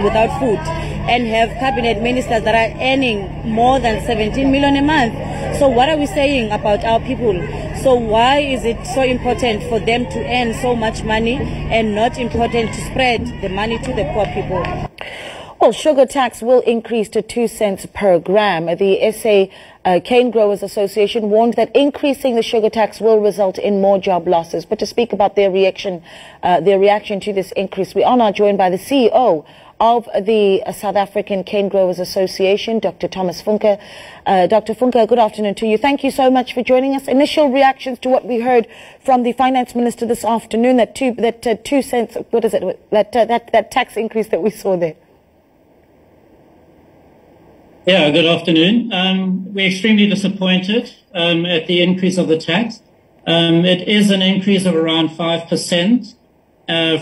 without food and have cabinet ministers that are earning more than 17 million a month. So what are we saying about our people? So why is it so important for them to earn so much money and not important to spread the money to the poor people? Well, sugar tax will increase to 2 cents per gram. The SA Canegrowers Association warned that increasing the sugar tax will result in more job losses. But to speak about their reaction to this increase, we are now joined by the CEO of the South African Canegrowers Association, Dr. Thomas Funke. Dr. Funke, good afternoon to you. Thank you so much for joining us. Initial reactions to what we heard from the Finance Minister this afternoon, that 2 cents, what is it, that tax increase that we saw there. Yeah, good afternoon. We're extremely disappointed at the increase of the tax. It is an increase of around 5%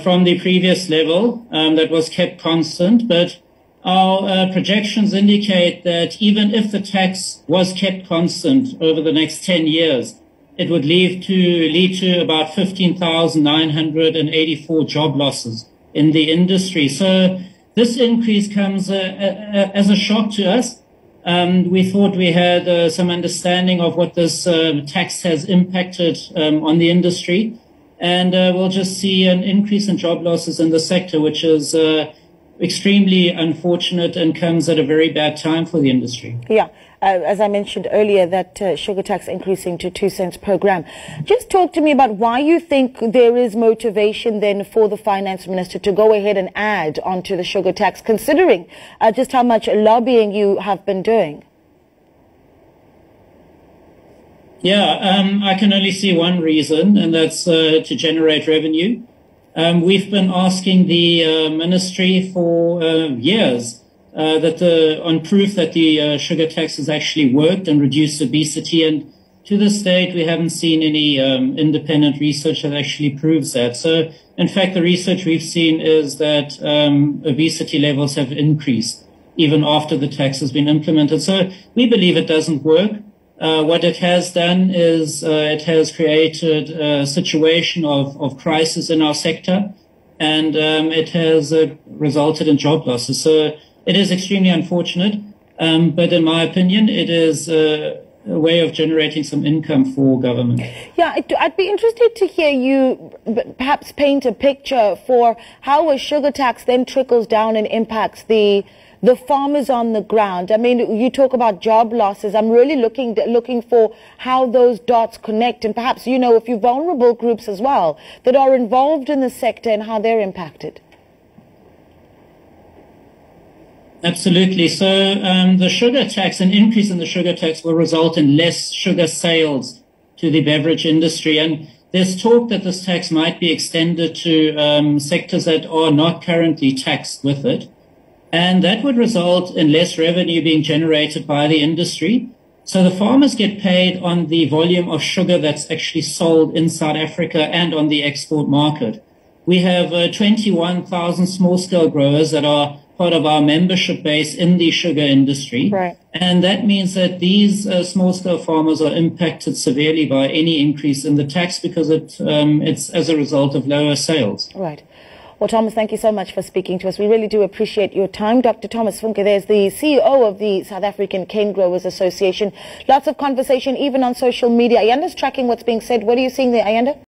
from the previous level that was kept constant, but our projections indicate that even if the tax was kept constant over the next 10 years, it would lead to about 15,984 job losses in the industry. So this increase comes as a shock to us. We thought we had some understanding of what this tax has impacted on the industry, and we'll just see an increase in job losses in the sector, which is extremely unfortunate and comes at a very bad time for the industry. Yeah. As I mentioned earlier, that sugar tax increasing to 2 cents per gram. Just talk to me about why you think there is motivation then for the Finance Minister to go ahead and add onto the sugar tax, considering just how much lobbying you have been doing. Yeah, I can only see one reason, and that's to generate revenue. We've been asking the ministry for years on proof that the sugar tax has actually worked and reduced obesity, and to this date we haven't seen any independent research that actually proves that. So in fact the research we've seen is that obesity levels have increased even after the tax has been implemented. So we believe it doesn't work. What it has done is it has created a situation of crisis in our sector, and it has resulted in job losses. So it is extremely unfortunate, but in my opinion, it is a way of generating some income for government. Yeah, I'd be interested to hear you perhaps paint a picture for how a sugar tax then trickles down and impacts the farmers on the ground. I mean, you talk about job losses. I'm really looking for how those dots connect, and perhaps, you know, a few vulnerable groups as well that are involved in the sector and how they're impacted. Absolutely. So the sugar tax, an increase in the sugar tax will result in less sugar sales to the beverage industry. And there's talk that this tax might be extended to sectors that are not currently taxed with it. And that would result in less revenue being generated by the industry. So the farmers get paid on the volume of sugar that's actually sold in South Africa and on the export market. We have 21,000 small-scale growers that are part of our membership base in the sugar industry. Right. And that means that these small-scale farmers are impacted severely by any increase in the tax because it's as a result of lower sales. Right. Well, Thomas, thank you so much for speaking to us. We really do appreciate your time. Dr. Thomas Funke, there's the CEO of the South African Canegrowers Association. Lots of conversation, even on social media. Ayanda's tracking what's being said. What are you seeing there, Ayanda?